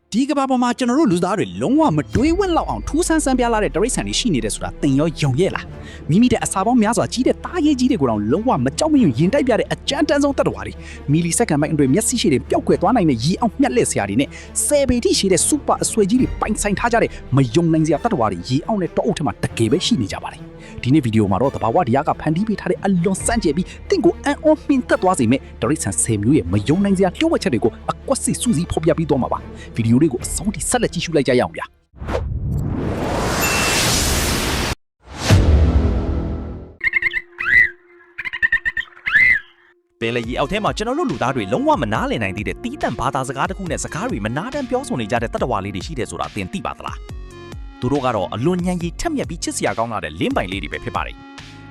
ဒီကဘာပေါ်မှာကျွန်တော်တို့လူသားတွေလုံးဝမတွေးဝင့်လောက်အောင်ထူးဆန်းဆန်းပြလာတဲ့တရိတ်ဆန်တွေရှိနေတယ်ဆိုတာသင်ရောယုံရဲ့လားမိမိတဲ့အစာပေါင်းများစွာကြီးတဲ့တားရေးကြီးတွေကိုတော့လုံးဝမကြောက်မရွံ့ရင်တိုက်ပြတဲ့အကြမ်းတမ်းဆုံးတတ်တော်တွေမီလီစက္ကန့်ပိုင်းအတွင်းမျက်စိရှိတွေပျောက်ကွယ်သွားနိုင်တဲ့ရေအောင်မျက်လက်ဆရာတွေနဲ့10ပေထိရှိတဲ့စူပါအဆွေကြီးတွေပိုင်ဆိုင်ထားကြတဲ့မယုံနိုင်စရာတတ်တော်တွေရေအောင်နဲ့တောအုပ်ထမှာတကယ်ပဲရှိနေကြပါတယ်ဒီနေ့ဗီဒီယိုမှာတော့တဘာဝတရားကဖန်တီးပေးထားတဲ့အလွန်စမ်းကြယ်ပြီးတင့်ကိုအံ့ဩမှင်သက်သွားစေမဲ့တရိတ်ဆန်10မျိုးရဲ့မယုံနိုင်စရာလျှို့ဝှက်ချက်တွေကိုအကွက်စစ်စူးစီးဖော်ပြပြီးတော့မှာပါဗီဒီယိုလေးကိုအဆုံးထိဆက်လက်ကြည့်ရှုလိုက်ကြရအောင်ဗျာပင်လေကြီးအောက်ထဲမှာကျွန်တော်တို့လူသားတွေလုံးဝမနားလည်နိုင်သေးတဲ့တီးတန့်ဘာသာစကားတစ်ခုနဲ့စကားတွေမနာတမ်းပြောဆိုနေကြတဲ့တတ္တဝါလေးတွေရှိတယ်ဆိုတာသင်သိပါသလားသူတို့ကတော့အလွန်ညံကြီးထက်မြက်ပြီးချစ်စရာကောင်းလာတဲ့လင်းပိုင်လေးတွေပဲဖြစ်ပါတယ်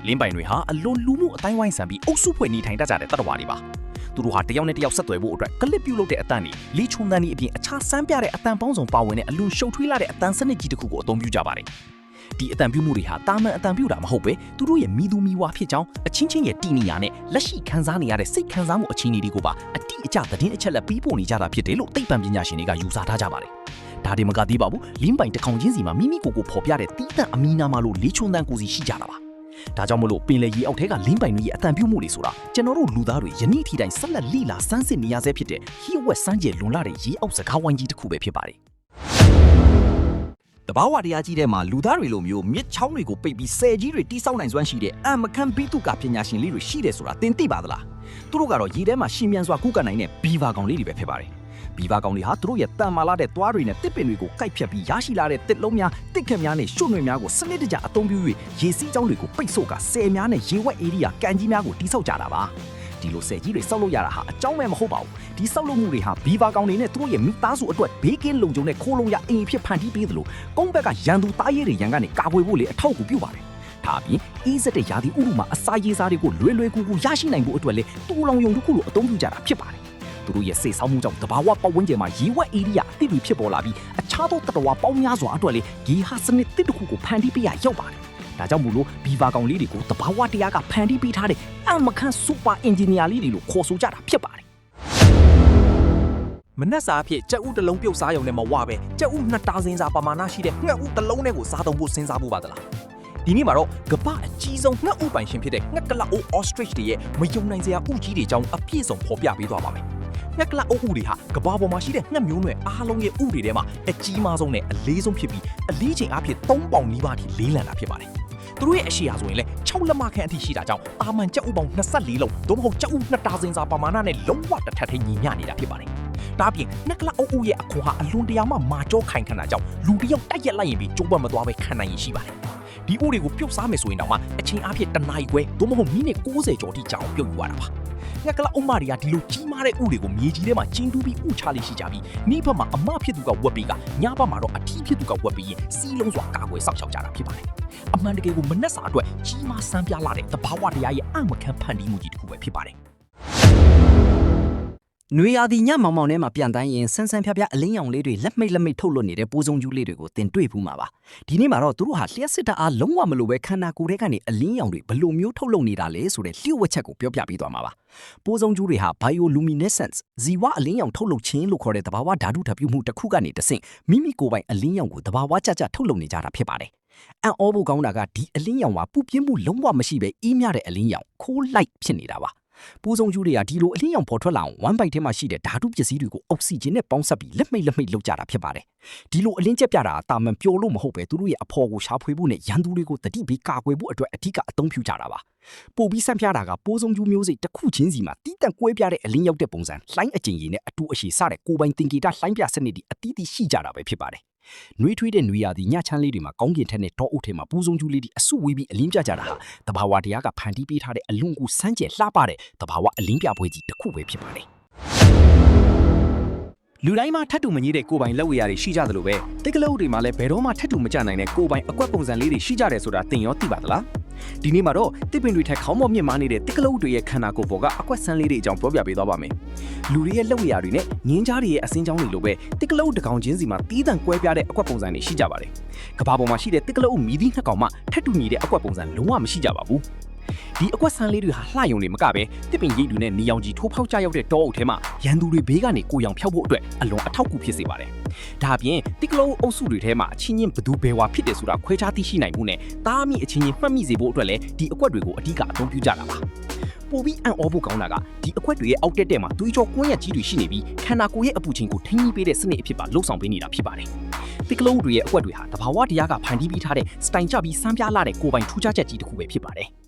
လင်းပိုင်တွေဟာအလွန်လူမှုအတိုင်းဝိုင်းဆန်ပြီးအုပ်စုဖွဲ့နေထိုင်တတ်ကြတဲ့တတ္တဝါတွေပါသူတို့ဟာတယောက်နဲ့တယောက်ဆက်သွယ်ဖို့အတွက်ကလစ်ပြုတ်လုပ်တဲ့အတန်တွေလီချုံတန်တွေအပြင်အခြားစမ်းပြတဲ့အတန်ပေါင်းစုံပါဝင်တဲ့အလွန်ရှုပ်ထွေးလာတဲ့အတန်စနစ်ကြီးတစ်ခုကိုအသုံးပြုကြပါတယ်ဒီအတန်ပြုမှုတွေဟာတာမန်အတန်ပြုတာမဟုတ်ပဲသူတို့ရဲ့မိသူမိဝါဖြစ်ကြောင်းအချင်းချင်းရဲ့တီနီယာနဲ့လက်ရှိခံစားနေရတဲ့စိတ်ခံစားမှုအခြေအနေတွေကိုပါအတိအကျသတင်းအချက်လက်ပြီးပို့နေကြတာဖြစ်တယ်လို့သိပ္ပံပညာရှင်တွေကယူဆထားကြပါတယ်ဒါတွေမကသေးပါဘူးလင်းပိုင်တစ်ခေါင်ချင်းစီမှာမိမိကိုယ်ကိုဖော်ပြတဲ့တီးတန့်အမီနာမာလို့လေးချုံတန်းကိုစီရှိကြတာပါဒါကြောင့်မလို့ပင်လယ်ကြီးအောက်ထဲကလင်းပိုင်တွေရဲ့အတန်ပြုမှုတွေဆိုတာကျွန်တော်တို့လူသားတွေယနေ့ထိတိုင်ဆက်လက်လိလာစမ်းစစ်နေရဆဲဖြစ်တဲ့ဟီဝက်စမ်းကျယ်လွန်လာတဲ့ရေအောက်စကားဝိုင်းကြီးတစ်ခုပဲဖြစ်ပါတယ်တဘာဝတရားကြီးထဲမှာလူသားတွေလိုမျိုးမြစ်ချောင်းတွေကိုပိတ်ပြီးဆယ်ကြီးတွေတိစောက်နိုင်စွမ်းရှိတဲ့အမကန်ဘီတုကပညာရှင်လေးတွေရှိတယ်ဆိုတာသင်သိပါသလားသူတို့ကတော့ရေထဲမှာရှင်မြန်စွာကူးကပ်နိုင်တဲ့ဘီဗာကောင်လေးတွေပဲဖြစ်ပါတယ်ဘီဗာကောင်တွေဟာသူတို့ရဲ့တန်မာလာတဲ့သွားတွေနဲ့တစ်ပင်တွေကိုကိုက်ဖြတ်ပြီးရရှိလာတဲ့တစ်လုံးများတစ်ခက်များနဲ့ရွှွနွေများကိုစနစ်တကျအသုံးပြု၍ရေစီးကြောင်းတွေကိုပိတ်ဆို့ကဆယ်များနဲ့ရေဝက်ဧရိယာကန်ကြီးများကိုတိစောက်ကြတာပါဒီလိုဆယ်ကြီးတွေစောက်လို့ရတာဟာအကြောင်းပဲမဟုတ်ပါဘူးဒီစောက်လို့မှုတွေဟာဘီဗာကောင်တွေနဲ့သူတို့ရဲ့မိသားစုအတွက်ဘေးကင်းလုံခြုံတဲ့ခိုးလုံရအိမ်ဖြစ်ဖန်တီးပေးသလိုကုန်းဘက်ကရန်သူတားရဲတွေရန်ကနေကာကွယ်ဖို့လေအထောက်အကူပြုပါတယ်ဒါအပြင်အေးစက်တဲ့ရာသီဥတုမှာအစာရေစာတွေကိုလွယ်လွယ်ကူကူရရှိနိုင်ဖို့အတွက်လေတူလောင်ယုံတစ်ခုလိုအသုံးပြုကြတာဖြစ်ပါတယ်သူတို့ရဲ့စိတ်ဆောင်းမှုကြောင့်တဘာဝပတ်ဝန်းကျင်မှာရေဝက်ဧရိယာအသစ်တွေဖြစ်ပေါ်လာပြီးအခြားသောတတဝါပေါင်းများစွာအတွက်လေဂီဟာစနစ်တစ်တစ်ခုကိုဖန်တီးပေးရရောက်ပါတယ်ဒါကြောင့်မို့လို့ဘီဗာကောင်လေးတွေကိုတဘာဝတရားကဖန်တီးပေးထားတဲ့အမခန့်စူပါအင်ဂျင်နီယာလေးတွေလို့ခေါ်ဆိုကြတာဖြစ်ပါတယ်မနက်စာအဖြစ်ကြက်ဥတစ်လုံးပြုတ်စားရုံနဲ့မဝပဲကြက်ဥ2တာစင်စာပမာဏရှိတဲ့ငှက်ဥတစ်လုံးနဲ့ကိုစားသုံးဖို့စဉ်းစားဖို့ပါသလားဒီနေ့မှာတော့ကမ္ဘာအကြီးဆုံးငှက်ဥပိုင်ရှင်ဖြစ်တဲ့ငှက်ကလအိုအော်စထရစ်တွေရဲ့မယုံနိုင်စရာဥကြီးတွေအကြောင်းအပြည့်စုံဖော်ပြပေးသွားပါမယ်ငှက်ကလအိုဥတွေဟာကမ္ဘာပေါ်မှာရှိတဲ့ငှက်မျိုးနွယ်အားလုံးရဲ့ဥတွေထဲမှာအကြီးမားဆုံးနဲ့အလေးဆုံးဖြစ်ပြီးအလေးချိန်အဖြစ်3ပေါင်နီးပါးထိလေးလံတာဖြစ်ပါတယ်သူတို့ရဲ့အရှိရာဆိုရင်လည်း6လက်မခန့်အထိရှိတာကြောင့်အာမန်ကြက်ဥပေါင်း24လုံးသို့မဟုတ်ကြက်ဥ2တာစင်စာပမာဏနဲ့လုံးဝတစ်ထပ်ထိညီမျှနေတာဖြစ်ပါတယ်ဒါပြင်ငှက်ကလအိုဥရဲ့အခွန်ဟာအလွန်တရာမှမာကျောခိုင်ခန့်တာကြောင့်လူတစ်ယောက်တိုက်ရက်လိုက်ရင်ပြီးကျိုးပတ်မသွားပဲခံနိုင်ရင်ရှိပါတယ်ဒီဥတွေကိုပြုတ်စားမယ်ဆိုရင်တော့မှအချိန်အဖြစ်တနာရီခွဲသို့မဟုတ်မိနစ်60ကျော်ထိကြာအောင်ပြုတ်ယူရတာပါငှက်ကလအုံမတွေကဒီလိုကြီးမားတဲ့ဥတွေကိုမြေကြီးထဲမှာကျင်းတူးပြီးဥချလေးရှိကြပြီးနေ့ဘက်မှာအမဖြစ်သူကဝက်ပြီးကညဘက်မှာတော့အထီးဖြစ်သူကဝက်ပြီးရင်စီးလုံးစွာကာကွယ်စောင့်ရှောက်ကြတာဖြစ်ပါတယ်အမှန်တကယ်ကိုမနှက်စာအတွက်ကြီးမားစမ်းပြလာတဲ့တဘာဝတရားရဲ့အမခန့်ဖန်တီးမှုကြီးတစ်ခုပဲဖြစ်ပါတယ်နွေရာသီညမောင်မောင်ထဲမှာပြန်တိုင်းရင်ဆန်းဆန်းဖြားဖြားအလင်းရောင်လေးတွေလက်မိတ်ထုတ်လွှတ်နေတဲ့ပိုးစုံကျူးလေးတွေကိုတင်တွေ့ဘူးမှာပါဒီနေ့မှာတော့သူတို့ဟာလျှက်စစ်တာအားလုံးဝမလိုပဲခန္ဓာကိုယ်ထဲကနေအလင်းရောင်တွေဘယ်လိုမျိုးထုတ်လွှတ်နေတာလဲဆိုတဲ့လျှို့ဝှက်ချက်ကိုပြောပြပေးသွားမှာပါပိုးစုံကျူးတွေဟာ bioluminescence ဇီဝအလင်းရောင်ထုတ်လွှတ်ခြင်းလို့ခေါ်တဲ့သဘာဝဓာတုဓာတ်ပြုမှုတစ်ခုကနေတဆင့်မိမိကိုယ်ပိုင်အလင်းရောင်ကိုသဘာဝကျထုတ်လွှတ်နေကြတာဖြစ်ပါတယ်အံ့ဩဖို့ကောင်းတာကဒီအလင်းရောင်ဟာပူပြင်းမှုလုံးဝမရှိပဲအေးမြတဲ့အလင်းရောင်ခိုးလိုက်ဖြစ်နေတာပါပိုးစုံကျူးတွေကဒီလိုအလင်းရောင်ပေါ်ထွက်လာအောင်ဝမ်ဘိုက်ထဲမှာရှိတဲ့ဓာတုပစ္စည်းတွေကိုအောက်ဆီဂျင်နဲ့ပေါင်းစပ်ပြီးလက်မိတ်လုပ်ကြတာဖြစ်ပါတယ်ဒီလိုအလင်းကျက်ပြတာတာမန်ပျော်လို့မဟုတ်ပဲသူတို့ရဲ့အဖော်ကိုရှာဖွေဖို့နဲ့ရန်သူတွေကိုတတိပေးကာကွယ်ဖို့အတွက်အဓိကအသုံးပြုကြတာပါပို့ပြီးဆန့်ပြတာကပိုးစုံကျူးမျိုးစိတ်တစ်ခုချင်းစီမှာတီးတန့်ကွဲပြားတဲ့အလင်းရောက်တဲ့ပုံစံလှိုင်းအကျဉ်းရည်နဲ့အတူအရှိစတဲ့ကိုယ်ပိုင်သင်္ကေတလှိုင်းပြစနစ်တွေအတီးတီးရှိကြတာပဲဖြစ်ပါတယ်နွေးထွေးတဲ့နွေရာသီညချမ်းလေးတွေမှာကောင်းကင်ထက်နဲ့တောအုပ်ထဲမှာပူစုံကျူးလေးတွေအဆုဝေးပြီးအလင်းပြကြတာဟာတဘာဝတရားကဖန်တီးပေးထားတဲ့အလွန်ကိုစမ်းကြယ်လှပတဲ့တဘာဝအလင်းပြပွဲကြီးတစ်ခုပဲဖြစ်ပါတယ်လူတိုင်းမှာထပ်တူမကြီးတဲ့ကိုယ်ပိုင်လက်ဝဲရတွေရှိကြသလိုပဲတိတ်ကလေးတွေမှာလည်းဘယ်တော့မှထပ်တူမကြနိုင်တဲ့ကိုယ်ပိုင်အကွက်ပုံစံလေးတွေရှိကြတယ်ဆိုတာသင်ရောသိပါသလားဒီနေ့မှာတော့တစ်ပင်တွေထက်ခေါင်းပေါ်မြင့်မားနေတဲ့တိတ်ကလေးတွေရဲ့ခန္ဓာကိုယ်ပေါ်ကအကွက်ဆန်းလေးတွေအကြောင်းပြောပြပေးသွားပါမယ်လူတွေရဲ့လက်ဝဲရတွေနဲ့ငင်းကြားတွေရဲ့အစင်းချောင်းတွေလိုပဲတိတ်ကလေးတစ်ကောင်ချင်းစီမှာတီးတန့်ကွဲပြားတဲ့အကွက်ပုံစံတွေရှိကြပါတယ်ကဘာပေါ်မှာရှိတဲ့တိတ်ကလေးမီးသီးနှစ်ကောင်မှထပ်တူညီတဲ့အကွက်ပုံစံလုံးဝမရှိကြပါဘူး ဒီအကွက်ဆန်းလေးတွေဟာလှယုံနေမကပဲတစ်ပင်ရိပ်တွေနဲ့နေရောင်ကြီးထိုးဖောက်ကြရောက်တဲ့တောအုပ်ထဲမှာရန်သူတွေဘေးကနေကိုရောင်ဖျောက်ဖို့အတွက်အလွန်အထောက်အကူဖြစ်စေပါတယ်။ဒါအပြင်တိကလုံးအုပ်စုတွေထဲမှာအချင်းချင်းဘသူဘယ်ဝါဖြစ်တယ်ဆိုတာခွဲခြားသိရှိနိုင်မှုနဲ့တားမိအချင်းချင်းမှတ်မိစေဖို့အတွက်လည်းဒီအကွက်တွေကိုအဓိကအသုံးပြုကြတာပါ။ပိုပြီးအံ့ဩဖို့ကောင်းတာကဒီအခွက်တွေရဲ့အောက်တက်တဲ့မှာသွေးကြောကွင်းရက်ကြီးတွေရှိနေပြီးခန္ဓာကိုယ်ရဲ့အပူချိန်ကိုထိန်းညှိပေးတဲ့စနစ်အဖြစ်ပါလှုပ်ဆောင်ပေးနေတာဖြစ်ပါတယ်။တိကလုံးတွေရဲ့အခွက်တွေဟာတဘာဝတရားကဖန်တီးပေးထားတဲ့စတိုင်ကျပြီးစမ်းပြလာတဲ့ကိုယ်ပိုင်ထူးခြားချက်ကြီးတစ်ခုပဲဖြစ်ပါတယ်။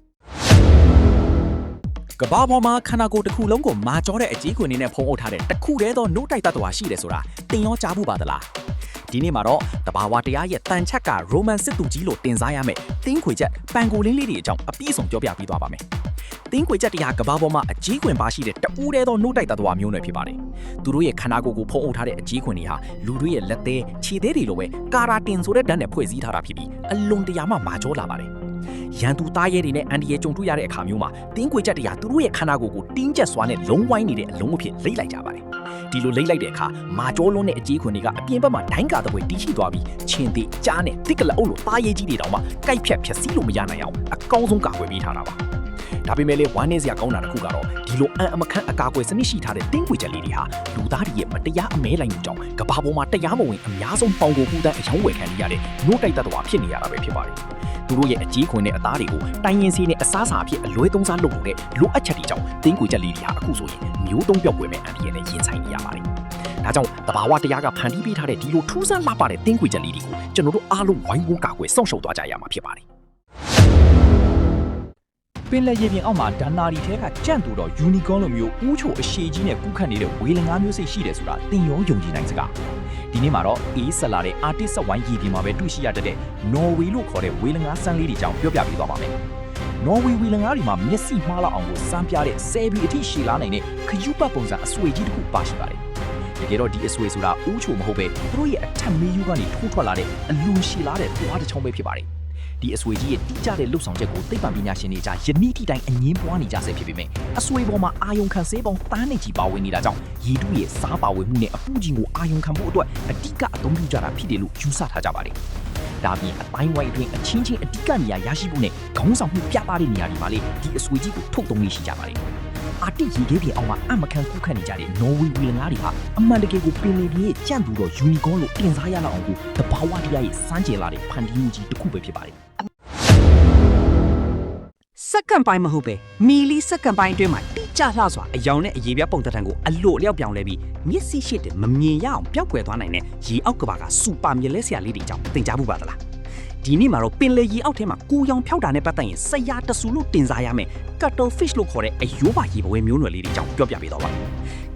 ကဘာပေါ်မှာခန္ဓာကိုယ်တစ်ခုလုံးကိုမာကြောတဲ့အကြီးခွင်နဲ့ဖုံးအုပ်ထားတဲ့တစ်ခုတည်းသောနှုတ်တိုက်တ attva ရှိတယ်ဆိုတာသင်ရောကြားဖို့ပါသလား။ဒီနေ့မှာတော့တဘာဝတရားရဲ့တန်ချက်ကရိုမန်စစ်သူကြီးလို့တင်စားရမယ်။တင်းခွေချက်ပန်ကိုလင်းလေးတွေအကြောင်းအပြည့်အစုံပြောပြပေးသွားပါမယ်။တင်းခွေချက်တရားကဘာပေါ်မှာအကြီးခွင်ပါရှိတဲ့တူးတဲသောနှုတ်တိုက်တ attva မျိုးနွယ်ဖြစ်ပါတယ်။သူတို့ရဲ့ခန္ဓာကိုယ်ကိုဖုံးအုပ်ထားတဲ့အကြီးခွင်တွေဟာလူတွေရဲ့လက်သေးခြေသေးတွေလိုပဲကာရာတင်ဆိုတဲ့ဓာတ်နဲ့ဖွဲ့စည်းထားတာဖြစ်ပြီးအလွန်တရာမှမာကြောလာပါတယ်။ရန်သူသားရဲတွေနဲ့အန်ဒီရဲကြုံတွေ့ရတဲ့အခါမျိုးမှာတင်းခွေချက်တရားသူတို့ရဲ့ခန္ဓာကိုယ်ကိုတင်းကျပ်စွာနဲ့လုံးဝိုင်းနေတဲ့အလုံးအဖြစ်လိမ့်လိုက်ကြပါတယ်။ဒီလိုလိမ့်လိုက်တဲ့အခါမာကြောလုံးတဲ့အကြီးခွင်တွေကအပြင်ဘက်မှာဒိုင်းကာတဲ့ပွဲတီးရှိသွားပြီးချင်းသေးကြားနဲ့တစ်ကလအုပ်လိုသားရဲကြီးတွေတောင်မှကိုက်ဖြတ်ဖြက်စီးလို့မရနိုင်အောင်အကောင်းဆုံးကာကွယ်ပေးထားတာပါ။ဒါပေမဲ့လည်းဝမ်းနည်းစရာကောင်းတာတစ်ခုကတော့ဒီလိုအံအမခန့်အကာအကွယ်စနစ်ရှိထားတဲ့တင်းခွေချက်လေးတွေဟာလူသားတွေရဲ့မတရားအမဲလိုက်မှုကြောင့်ကဘာပေါ်မှာတရားမဝင်အများဆုံးပေါင်ကိုပူတန်းအယောင်းဝယ်ခံရတဲ့နှုတ်တိုက်တ attva ဖြစ်နေရတာပဲဖြစ်ပါတယ်။သူတို့ရဲ့အကြီးခွင်နဲ့အသားတွေကိုတိုင်းရင်စီးနဲ့အစားအစာအဖြစ်အလွဲသုံးစားလုပ်လို့တဲ့လိုအပ်ချက်တွေကြောင့်တင်းခွေချက်လေးတွေဟာအခုဆိုရင်မျိုးတုံးပြောက်ွယ်မဲ့အန်ဒီရဲ့နဲ့ရင်ဆိုင်နေရပါတယ်။ဒါကြောင့်တဘာဝတရားကဖန်တီးပေးထားတဲ့ဒီလိုထူးဆန်းလှပတဲ့တင်းခွေချက်လေးတွေကိုကျွန်တော်တို့အားလုံးဝိုင်းဝန်းကာကွယ်စောင့်ရှောက်သွားကြရမှာဖြစ်ပါတယ်။ပင်လယ်ရေပြင်အောက်မှာဒါနာရီထဲကကြန့်တူတော့ယူနီကောင်းလိုမျိုးဥချိုအရှိကြီးနဲ့ကူးခတ်နေတဲ့ဝေလငါးမျိုးစိတ်ရှိတယ်ဆိုတာသင်ရောယုံကြည်နိုင်စကားဒီနေ့မှာတော့အေးဆက်လာတဲ့အာတစ်ဆက်ဝိုင်းရေပြင်မှာပဲတွေ့ရှိရတဲ့နော်ဝေလို့ခေါ်တဲ့ဝေလငါးစမ်းလေးတွေကြောင့်ပြောပြပေးသွားပါမယ်။နော်ဝေဝေလငါးတွေမှာမျက်စိမှားလောက်အောင်ကိုစမ်းပြတဲ့ဆယ်ဘီအထိရှည်လာနိုင်တဲ့ခရူးပတ်ပုံစံအဆွေကြီးတစ်ခုပါရှိပါတယ်။တကယ်တော့ဒီအဆွေဆိုတာဥချိုမဟုတ်ပဲသူတို့ရဲ့အထက်မေးယူကနေထိုးထွက်လာတဲ့အလွန်ရှည်လာတဲ့သွားတစ်ချောင်းပဲဖြစ်ပါတယ်။ဒီအဆွေကြီးရဲ့တိကျတဲ့လှုပ်ဆောင်ချက်ကိုသိပ္ပံပညာရှင်တွေကြားယနေ့ထိတိုင်အငင်းပွားနေကြဆဲဖြစ်ပေမဲ့အဆွေပေါ်မှာအာယုံခံဆေးပေါင်းတန်းနေကြီးပါဝင်နေတာကြောင့်ရည်တုရဲ့စားပါဝင်မှုနဲ့အပူကြီးကိုအာယုံခံဖို့အတွက်အဓိကအသုံးပြုကြတာဖြစ်တယ်လို့ယူဆထားကြပါတယ်။ဒါပြင်အတိုင်းဝိုင်းအတွင်းအချင်းချင်းအဓိကနေရာရရှိဖို့နဲ့ခေါင်းဆောင်မှုပြသတဲ့နေရာတွေမှာလေဒီအဆွေကြီးကိုထုတ်သုံးနေရှိကြပါတယ်။အာတိရေခဲပြင်အောင်မှာအမခံကူးခတ်နေကြတဲ့နော်ဝေဝေလငါးတွေဟာအမှန်တကယ်ကိုပင်လယ်ပြင်ရဲ့ကြန့်တူတော့ယူနီကောလို့တင်စားရလောက်အောင်ကိုတဘာဝတရားရဲ့စမ်းကြယ်လာတဲ့ဖန်တီးမှုကြီးတစ်ခုပဲဖြစ်ပါတယ်။စက္ကန့်ပိုင်းမဟုတ်ပဲမီလီစက္ကန့်ပိုင်းအတွင်းမှာတိကျလှစွာအယောင်နဲ့အရေပြားပုံသဏ္ဍာန်ကိုအလို့အလျောက်ပြောင်းလဲပြီးမျက်စိရှိတဲ့မမြင်ရအောင်ပျောက်ကွယ်သွားနိုင်တဲ့ရေအောက်ကဘာကစူပါမြက်လဲဆရာလေးတွေကြောင့်သင်ကြားမှုပါသလားဒီနေ့မှာတော့ပင်လယ်ရေအောက်ထဲမှာကိုရောင်ဖြောက်တာနဲ့ပတ်သက်ရင်ဆရာတဆူလို့တင်စားရမယ် cuttlefish လို့ခေါ်တဲ့အယိုးပါရေဘဝဲမျိုးနွယ်လေးတွေကြောင့်ပြောပြပေးတော့ပါ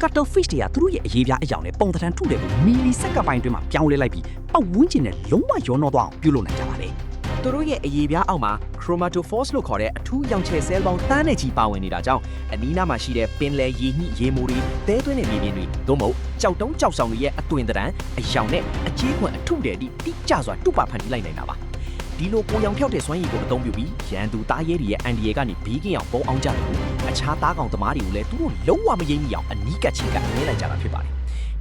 cuttlefish တွေကသူတို့ရဲ့အရေပြားအယောင်နဲ့ပုံသဏ္ဍာန်ထုတဲ့ကိုမီလီစက္ကန့်ပိုင်းအတွင်းမှာပြောင်းလဲလိုက်ပြီးပတ်ဝန်းကျင်နဲ့လုံးဝရောနှောသွားအောင်ပြုလုပ်နိုင်ကြပါတယ်သူတို့ရဲ့အရေပြားအောက်မှာ chromatophores လို့ခေါ်တဲ့အထူးရောင်ချယ်ဆဲလ်ပေါင်းတန်းနဲ့ချီပါဝင်နေတာကြောင့်အနီးနားမှာရှိတဲ့ပင်လယ်ရေညှိရေမိုးတွေတဲသွင်းတဲ့မြေပြင်တွေသို့မဟုတ်ကြောက်တုံးကြောက်ဆောင်တွေရဲ့အသွင်သဏ္ဍာန်အယောင်နဲ့အကြီးခွန်အထုတဲ့တိကျစွာတုပဖန်တီးလိုက်နိုင်တာပါဒီလိုကိုရောင်ဖြောက်တဲ့စွမ်းရည်ကိုအသုံးပြုပြီးရန်သူသားရဲတွေရဲ့အန်ဒီရဲကနေဘေးကင်းအောင်ပုံအောင်ကြတယ်အခြားသားကောင်သမားတွေကိုလည်းသူတို့လုံးဝမယိမ့်မိအောင်အနီးကပ်ချင်းကနည်းလိုက်ကြတာဖြစ်ပါတယ်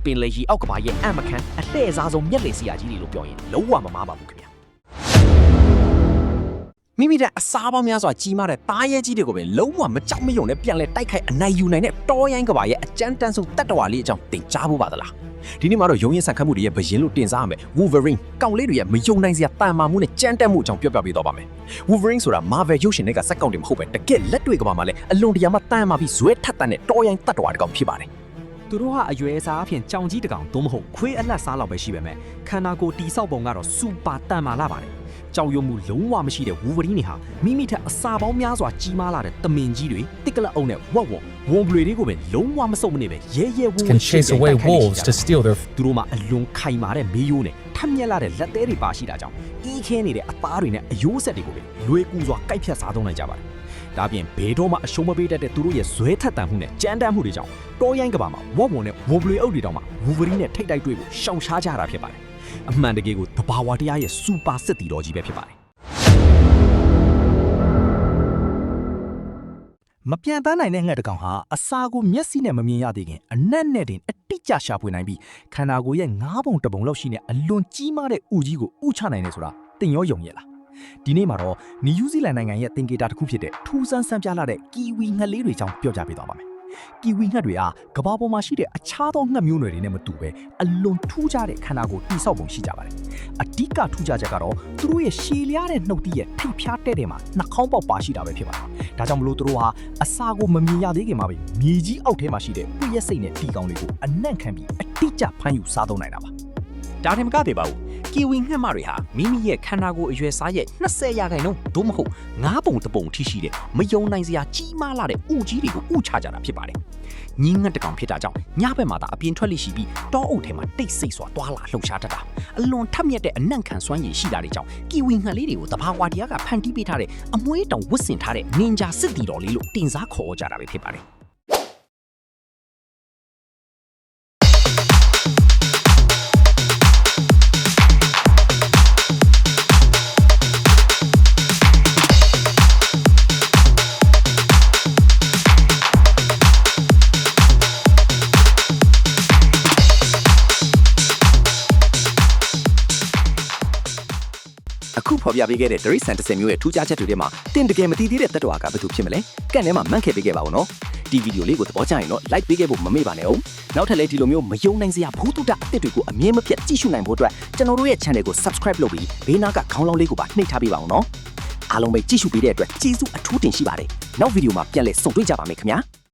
ပင်လယ်ရေအောက်ကဘာရဲ့အံ့မခန်းအလှည့်အစားဆုံးမျက်လည်စရာကြီးတွေလို့ပြောရင်လုံးဝမမားပါဘူးခင်ဗျာမိမိတဲ့အစားပေါင်းများစွာကြီးမားတဲ့သားရဲကြီးတွေကိုပဲလုံးဝမကြောက်မရွံ့နဲ့ပြန်လဲတိုက်ခိုက်အနိုင်ယူနိုင်တဲ့တောရိုင်းကဘာရဲ့အကြမ်းတမ်းဆုံးတတ္တဝါလေးအကြောင်းသင်ကြားဖို့ပါသလားဒီနေ့မှာတော့ရုံးရင်ဆန်ခတ်မှုတွေရဲ့ဘယင်းလို့တင်စားရမယ် Wolverine ကောင်လေးတွေရဲ့မယုံနိုင်စရာတန်မာမှုနဲ့ကြမ်းတက်မှုအကြောင်းပြောပြပေးတော့ပါမယ် Wolverine ဆိုတာ Marvel ရုပ်ရှင်တွေကဇက်ကောင်တွေမဟုတ်ပဲတကယ်လက်တွေကဘာမှလည်းအလွန်တရာမှတန်မာပြီးဇွဲထက်တန်တဲ့တောရိုင်းတတ္တဝါတစ်ကောင်ဖြစ်ပါတယ်သူတို့ဟာအရွယ်အစားအဖြစ်ကြောင်ကြီးတစ်ကောင်သို့မဟုတ်ခွေးအလတ်စားလောက်ပဲရှိပေမဲ့ခန္ဓာကိုယ်တီဆောက်ပုံကတော့စူပါတန်မာလာပါတယ်ကြောင်ရုံမှုလုံးဝမရှိတဲ့ Wolverine တွေဟာမိမိထက်အစာပေါင်းများစွာကြီးမားလာတဲ့တမင်ကြီးတွေတစ်ကလအုပ်နဲ့ဝက်ဝွန်ဘလွေတွေကိုပဲလုံးဝမစုံမနေပဲရဲရဲဝံ့ဝံ့ can chase away wolves to steal their သူတို့မှာအလွန်ခိုင်မာတဲ့မေးရိုးနဲ့ထက်မြက်လာတဲ့လက်သေးတွေပါရှိတာကြောင့်အီးခဲနေတဲ့အသားတွေနဲ့အယိုးဆက်တွေကိုပဲလွယ်ကူစွာကိုက်ဖြတ်စားသုံးနိုင်ကြပါတယ်ဒါပြင်ဘဲတော်မှာအရှုံးမပေးတတ်တဲ့သူတို့ရဲ့ဇွဲထက်တန်မှုနဲ့ကြမ်းတမ်းမှုတွေကြောင့်တောရိုင်းကဘာမှာဝက်ဝွန်နဲ့ဝွန်ဘလွေအုပ်တွေတောင်မှ Wolverine နဲ့ထိတ်တိုက်တွေ့ဖို့ရှောင်ရှားကြတာဖြစ်ပါတယ်အမှန်တကယ်ကိုတဘာဝတရားရဲ့စူပါစစ်တီတော်ကြီးပဲဖြစ်ပါတယ်မပြန်တန်းနိုင်တဲ့ငှက်တစ်ကောင်ဟာအစာကိုမျက်စိနဲ့မမြင်ရသေးခင်အနက်နဲ့တင်အတိကျရှာဖွေနိုင်ပြီးခန္ဓာကိုယ်ရဲ့9ပုံ10ပုံလောက်ရှိတဲ့အလွန်ကြီးမားတဲ့ဥကြီးကိုဥချနိုင်တယ်ဆိုတာသင်ရောယုံရဲ့လား ဒီနေ့မှာတော့နယူးဇီလန်နိုင်ငံရဲ့သင်္ကေတတစ်ခုဖြစ်တဲ့ထူးဆန်းဆန်းပြလာတဲ့ကီဝီငှက်လေးတွေကြောင့်ပြောပြပေးသွားပါမယ်ကီဝီငှက်တွေကကမ္ဘာပေါ်မှာရှိတဲ့အခြားသောငှက်မျိုးနွယ်တွေနဲ့မတူပဲအလွန်ထူးခြားတဲ့ခန္ဓာကိုယ်တိဆောက်ပုံရှိကြပါတယ်အဓိကထူးခြားချက်ကတော့သူတို့ရဲ့ရှည်လျားတဲ့နှုတ်သီးရဲ့ထိပ်ဖျားတဲ့မှာနှာခေါင်းပေါက်ပါရှိတာပဲဖြစ်ပါတယ်ဒါကြောင့်မလို့သူတို့ဟာအစာကိုမမြင်ရသေးခင်မှာပဲမြေကြီးအောက်ထဲမှာရှိတဲ့ပြည့်ရက်စိတ်နဲ့တီကောင်တွေကိုအနံ့ခံပြီးအတိအကျဖမ်းယူစားသုံးနိုင်တာပါ ဒါတင်မကသေးပါဘူးကီဝီငှက်မတွေဟာမိမိရဲ့ခန္ဓာကိုယ်အရွယ်စားရဲ့20ရာခိုင်နှုန်းသို့မဟုတ်9ပုံတစ်ပုံထိရှိတဲ့မယုံနိုင်စရာကြီးမားလာတဲ့ဥကြီးတွေကိုဥချကြတာဖြစ်ပါတယ်။ညီငှက်တစ်ကောင်ဖြစ်တာကြောင့်ညဘက်မှာသာအပြင်ထွက်လိရှိပြီးတောအုပ်ထဲမှာတိတ်ဆိတ်စွာတွာလာလှုပ်ရှားတတ်တာအလွန်ထက်မြက်တဲ့အနံ့ခံစွမ်းရည်ရှိတာတွေကြောင့်ကီဝီငှက်လေးတွေကိုတဘာဝတရားကဖန်တီးပေးထားတဲ့အမွှေးတောင်ဝတ်ဆင်ထားတဲ့နင်ဂျာစစ်တီတော်လေးလို့တင်စားခေါ်ကြတာပဲဖြစ်ပါတယ်။ အခုဖော်ပြပေးခဲ့တဲ့ဒရိတ်ဆန်30မျိုးရဲ့ထူးခြားချက်တွေထဲမှာတင်တကယ်မသိသေးတဲ့တ attva ကဘယ်သူဖြစ်မလဲကန့်ထဲမှာမှန့်ခဲ့ပေးခဲ့ပါဦးနော်ဒီဗီဒီယိုလေးကိုသဘောကျရင်တော့ like ပေးခဲ့ဖို့မမေ့ပါနဲ့ဦးနောက်ထပ်လည်းဒီလိုမျိုးမယုံနိုင်စရာဘူးတုတအသစ်တွေကိုအမြဲမပြတ်ကြည့်ရှုနိုင်ဖို့အတွက်ကျွန်တော်တို့ရဲ့ channel ကို subscribe လုပ်ပြီးဘေးနားကခေါင်းလောင်းလေးကိုပါနှိပ်ထားပေးပါဦးနော်အားလုံးပဲကြည့်ရှုပေးတဲ့အတွက်ကျေးဇူးအထူးတင်ရှိပါတယ်နောက်ဗီဒီယိုမှာပြန်လည်ဆုံတွေ့ကြပါမယ်ခင်ဗျာ